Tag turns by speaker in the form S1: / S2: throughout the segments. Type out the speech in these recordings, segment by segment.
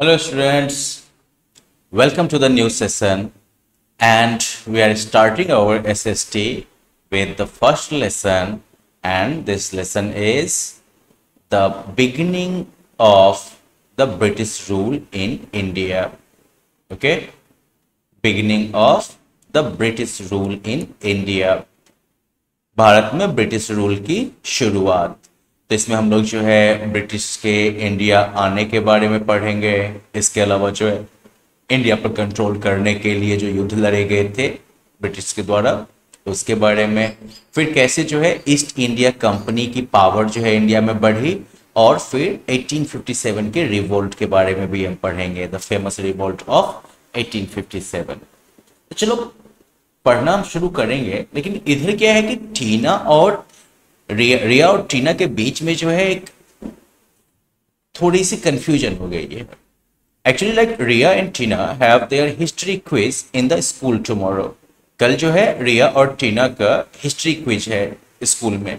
S1: Hello students, welcome to the new session and we are starting our SST with the first lesson, and this lesson is the beginning of the British rule in India. Okay, beginning of the British rule in India. Bharat में British rule की शुरुआत। तो इसमें हम लोग जो है British के इंडिया आने के बारे में पढ़ेंगे। इसके अलावा जो है इंडिया पर कंट्रोल करने के लिए जो युद्ध लड़े गए थे ब्रिटिश के द्वारा, तो उसके बारे में, फिर कैसे जो है ईस्ट इंडिया कंपनी की पावर जो है इंडिया में बढ़ी, और फिर 1857 के रिवोल्ट के बारे में भी हम पढ़ेंगे, द फेमस रिवोल्ट ऑफ 1857। तो चलो पढ़ना हम शुरू करेंगे। लेकिन इधर क्या है कि टीना और रिया और टीना के बीच में जो है एक थोड़ी सी कंफ्यूजन हो गई है। Actually like Riya and Tina have their history quiz in the school tomorrow. कल जो है रिया और टीना का हिस्ट्री क्विज है स्कूल में।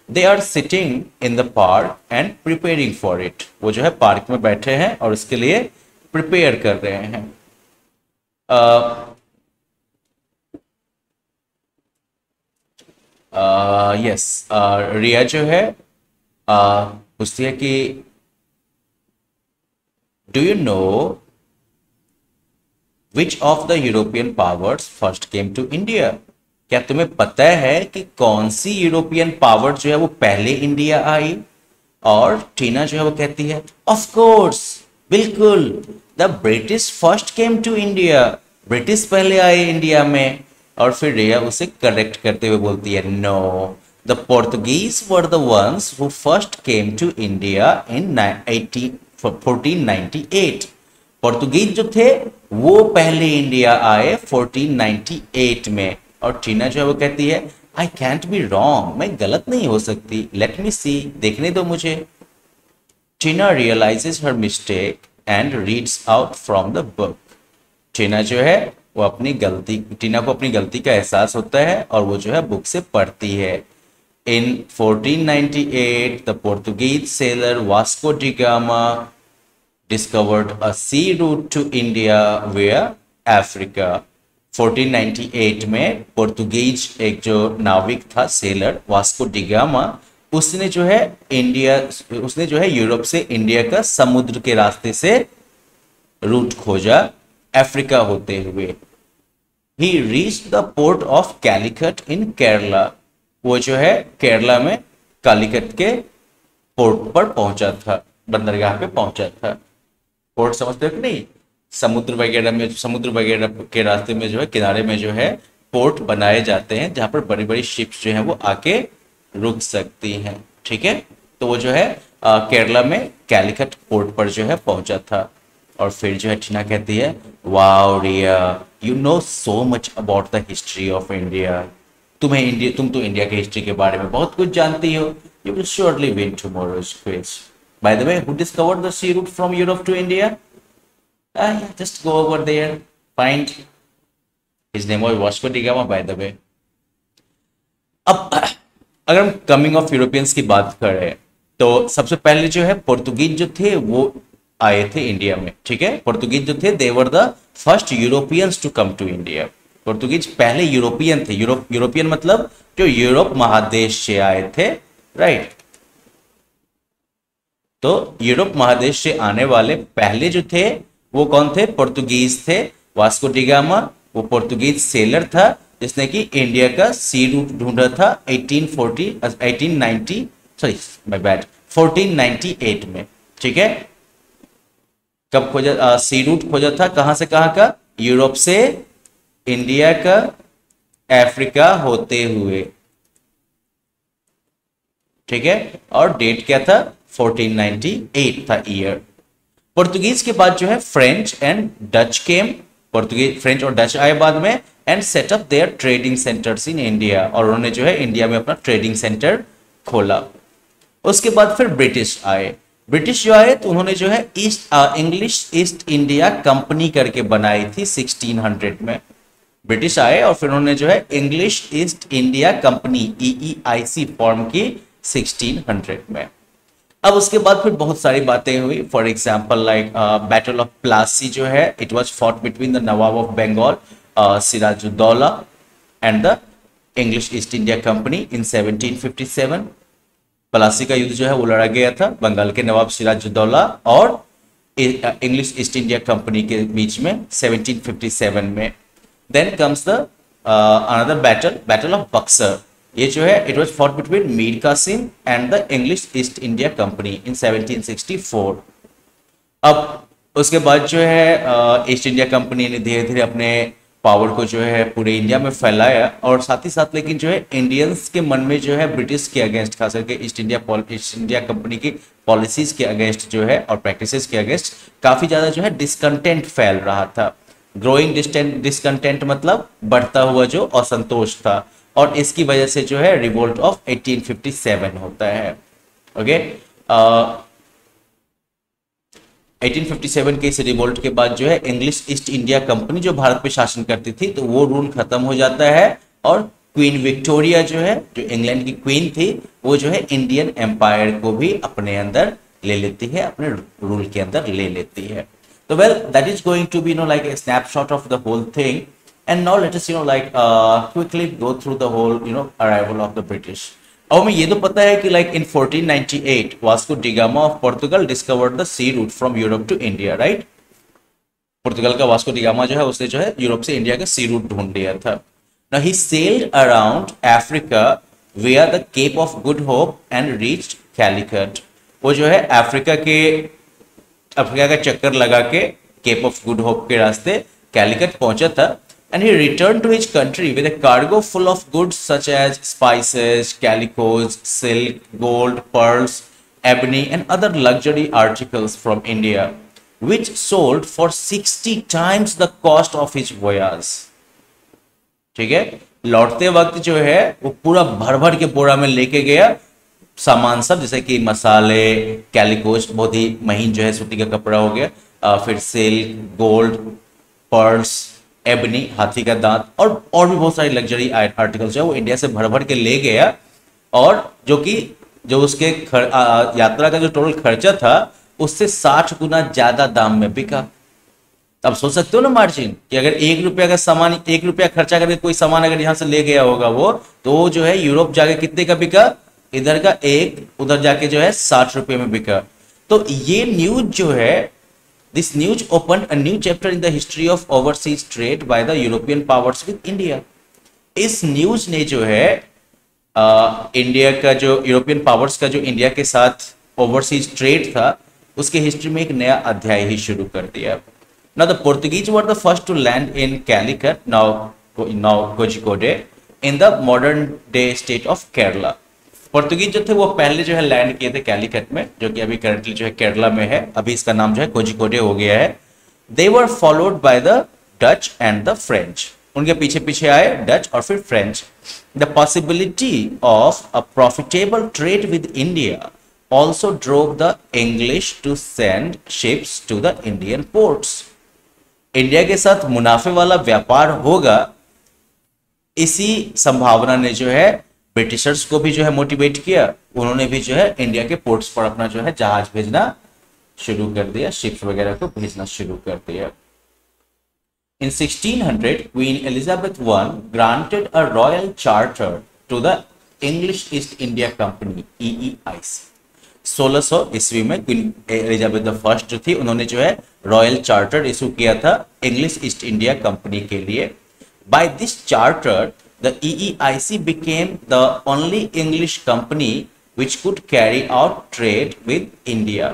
S1: They are sitting in the park and preparing for it. वो जो है पार्क में बैठे हैं और उसके लिए प्रिपेयर कर रहे हैं। यस, रिया जो है पूछती है कि do you know which of the European powers first came to India. क्या तुम्हें पता है कि कौन सी यूरोपियन पावर जो है वो पहले इंडिया आई। और टीना जो है वो कहती है ऑफ कोर्स, बिल्कुल, the British first came to India. British पहले आए इंडिया में। और फिर रिया उसे करेक्ट करते हुए बोलती है no, the Portuguese were the ones who first came to India in 1498। Portuguese जो थे वो पहले इंडिया आए 1498 में। और टीना जो है वो कहती है आई कैंट बी रॉन्ग, मैं गलत नहीं हो सकती, लेट मी सी, देखने दो मुझे। Tina realises her mistake and reads out from the book. Tina जो है वो टीना को अपनी गलती का एहसास होता है और वो जो है बुक से पढ़ती है। In 1498 the Portuguese sailor Vasco da Gama discovered a sea route to India via Africa. 1498 में पोर्तुगीज एक जो नाविक था सेलर वास्को डी गामा, उसने जो है यूरोप से इंडिया का समुद्र के रास्ते से रूट खोजा अफ्रीका होते हुए। He reached the port of Calicut in Kerala। वो जो है केरला में कालीकट के पोर्ट पर पहुंचा था, बंदरगाह पे पहुंचा था। पोर्ट समझते हो कि नहीं, समुद्र वगैरह के रास्ते में जो है किनारे में जो है पोर्ट बनाए जाते हैं जहां पर बड़ी बड़ी शिप्स जो है वो आके रुक सकती हैं। ठीक है, तो वो जो है केरला में कैलिकट पोर्ट पर जो है पहुंचा था। और फिर जो है टीना कहती है wow Riya, you know so much about the history of India. तुम तो इंडिया की हिस्ट्री के बारे में बहुत कुछ जानती हो। You will surely win tomorrow's quiz. By the way, who discovered the sea route from Europe to India? Just go over there, find his name was Vasco da Gama, by the way. अब अगर हम coming of Europeans की बात करें तो सबसे पहले जो है पोर्तुगीज जो थे वो आए थे इंडिया में। ठीक है, पोर्तुगीज जो थे they were the first Europeans to come to India. Portuguese पहले यूरोपियन थे। यूरोपियन मतलब जो यूरोप महादेश से आए थे, राइट। तो यूरोप महादेश से आने वाले पहले जो थे वो कौन थे? पोर्तुगीज थे। वास्को डी गामा वो पोर्तुगीज सेलर था जिसने कि इंडिया का सी रूट ढूंढा था 1498 में। ठीक है, कब खोजा सी रूट खोजा था? कहां से कहां का? यूरोप से इंडिया का, अफ्रीका होते हुए। ठीक है, और डेट क्या था? 1498 था ईयर। पोर्तुगीज के बाद जो है French and Dutch came. French और डच आए बाद में and set up their trading centres in India. और उन्होंने जो है इंडिया में अपना ट्रेडिंग सेंटर खोला। उसके बाद फिर ब्रिटिश आए। ब्रिटिश जो आए तो उन्होंने जो है इंग्लिश ईस्ट इंडिया कंपनी करके बनाई थी 1600 में। ब्रिटिश आए और फिर उन्होंने जो है English East India company EEIC form की 1600 में। अब उसके बाद फिर बहुत सारी बातें हुई, for example like battle of Plassey जो है, it was fought between the Nawab of Bengal Sirajuddaula and the English East India Company in 1757। Plassey का युद्ध जो है वो लड़ा गया था बंगाल के नवाब सिराजुद्दौला और इंग्लिश ईस्ट इंडिया कंपनी के बीच में 1757 में। Then comes the another battle of Buxar, ये जो है it was fought between Mir Qasim and the English East India Company in 1764। अब उसके बाद जो है ईस्ट इंडिया कंपनी ने धीरे धीरे अपने पावर को जो है पूरे इंडिया में फैलाया और साथ ही साथ लेकिन जो है इंडियंस के मन में जो है ब्रिटिश के अगेंस्ट, खास करके ईस्ट इंडिया कंपनी की पॉलिसीज के अगेंस्ट जो है और प्रैक्टिसेस के अगेंस्ट काफी ज्यादा जो है डिसकंटेंट फैल रहा था। ग्रोइंग डिसकंटेंट मतलब बढ़ता हुआ जो असंतोष था, और इसकी वजह से जो है रिवोल्ट ऑफ 1857 होता है। ओके 1857 के इस रिवोल्ट के बाद जो है इंग्लिश ईस्ट इंडिया कंपनी जो भारत पे शासन करती थी तो वो रूल खत्म हो जाता है और क्वीन विक्टोरिया जो है, जो इंग्लैंड की क्वीन थी, वो जो है इंडियन एम्पायर को भी अपने अंदर ले लेती है, अपने रूल के अंदर ले लेती है। तो well that is going to be like a snapshot of the whole thing. And now let us quickly go through the whole arrival of the British. अब हमें ये तो पता है कि like in 1498 Vasco da Gama of Portugal discovered the sea route from Europe to India, right? पुर्तगाल का Vasco da Gama जो है उसने जो है यूरोप से इंडिया का सी रूट ढूंढ लिया था। Now he sailed around Africa via the Cape of Good Hope and reached Calicut. वो जो है अफ्रीका का चक्कर लगा के केप ऑफ गुड होप के रास्ते कैलिकट पहुंचा था। And he returned to his country with a cargo full of goods such as spices, calicos, silk, gold, pearls, ebony, and other luxury articles from India, which sold for 60 times the cost of his voyage. ठीक है, लौटते वक्त जो है वो पूरा भर भर के बोरा में लेके गया सामान सब, जैसे कि मसाले, कैलिकोस बहुत ही महीन जो है सूती का कपड़ा हो गया, फिर सिल्क, गोल्ड, पर्ल्स, एबनी हाथी का दांत और भी बहुत सारी लग्जरी आर्टिकल्स जो है वो इंडिया से भर भर के ले गया, और जो उसके यात्रा का जो टोटल खर्चा था उससे 60 गुना ज्यादा दाम में बिका। अब सोच सकते हो ना मार्जिन कि अगर 1 रुपया का सामान, 1 रुपया खर्चा करके कोई सामान अगर यहां से ले गया होगा वो, तो जो है यूरोप जाके कितने का बिका, इधर का 1, उधर जाके जो है 60 रुपये में बिका। तो ये न्यूज जो है, this news opened a new chapter in the history of overseas trade by the European powers with India. इस न्यूज ने जो है इंडिया का जो यूरोपियन पावर्स का जो इंडिया के साथ ओवरसीज ट्रेड था उसके हिस्ट्री में एक नया अध्याय ही शुरू कर दिया। Now the Portuguese were the first to land in Calicut, now Kozhikode, in the modern day state of Kerala. Portuguese जो थे वो पहले जो है लैंड किए थे कैलिकट में, जो कि अभी करंटली जो है केरला में है, अभी इसका नाम जो है कोझिकोडे हो गया है। They were followed by the Dutch and the French, उनके पीछे पीछे आए डच और फिर French. The possibility of a profitable trade with India also drove the English to send ships to the Indian ports. India के साथ मुनाफे वाला व्यापार होगा, इसी संभावना ने जो है ब्रिटिशर्स को भी जो है मोटिवेट किया, उन्होंने भी जो है इंडिया के पोर्ट्स पर अपना जो है जहाज भेजना शुरू कर दिया, शिप्स वगैरह को भेजना शुरू कर दिया। In 1600, Queen Elizabeth I granted a royal charter to the English East India Company (EEIC). 1600 ईस्वी में क्वीन एलिजाबेथ I जो थी उन्होंने जो है रॉयल चार्टर इशू किया था इंग्लिश ईस्ट इंडिया कंपनी के लिए। By this charter, the EEIC became the only English company which could carry out trade with India.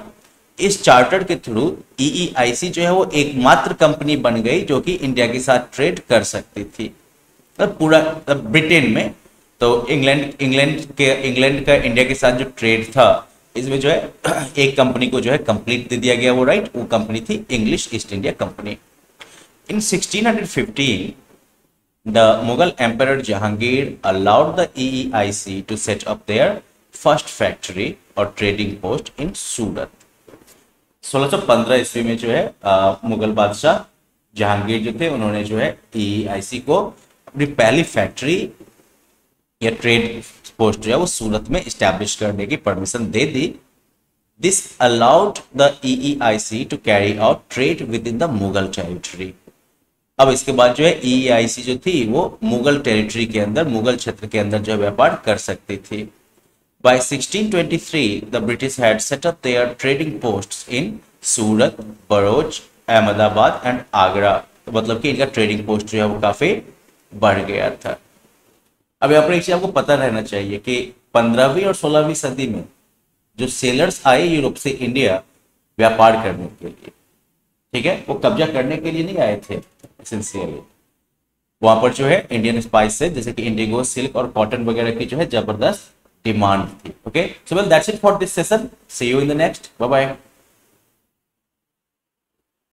S1: इस चार्टर के थ्रू EEIC जो है वो एकमात्र कंपनी बन गई जो कि इंडिया के साथ ट्रेड कर सकती थी। पूरा ब्रिटेन में तो इंग्लैंड का इंडिया के साथ जो ट्रेड था इसमें जो है एक कंपनी को जो है कंप्लीट दे दिया गया वो, राइट, वो कंपनी थी English East India Company. In 1615 the Mughal Emperor Jahangir allowed the EEIC to set up their first factory or trading post in Surat. 1615 ईस्वी में जो है मुगल बादशाह जहांगीर जो थे उन्होंने जो है EEIC को अपनी पहली फैक्ट्री या ट्रेड पोस्ट जो है वो सूरत में इस्टेब्लिश करने की परमिशन दे दी। This allowed the EEIC to carry out trade within the Mughal territory. अब इसके बाद जो है EEIC जो थी वो मुगल टेरिटरी के अंदर, मुगल क्षेत्र के अंदर जो व्यापार कर सकती थी। By 1623, the British had set up their trading posts in Surat, Broach, Ahmedabad and Agra. तो मतलब कि इनका ट्रेडिंग पोस्ट जो है वो काफी बढ़ गया था। अब यहाँ पर एक चीज आपको पता रहना चाहिए कि 15वीं और 16वीं सदी में जो सेलर्स आए यूरोप से इंडिया व्यापार करने के लिए, ठीक है, वो कब्जा करने के लिए नहीं आए थे एसेंशियली। वहां पर जो है इंडियन स्पाइस से जैसे कि इंडिगो, सिल्क और कॉटन वगैरह की जो है जबरदस्त डिमांड थी। Okay, so well that's it for this session, see you in the next, bye bye.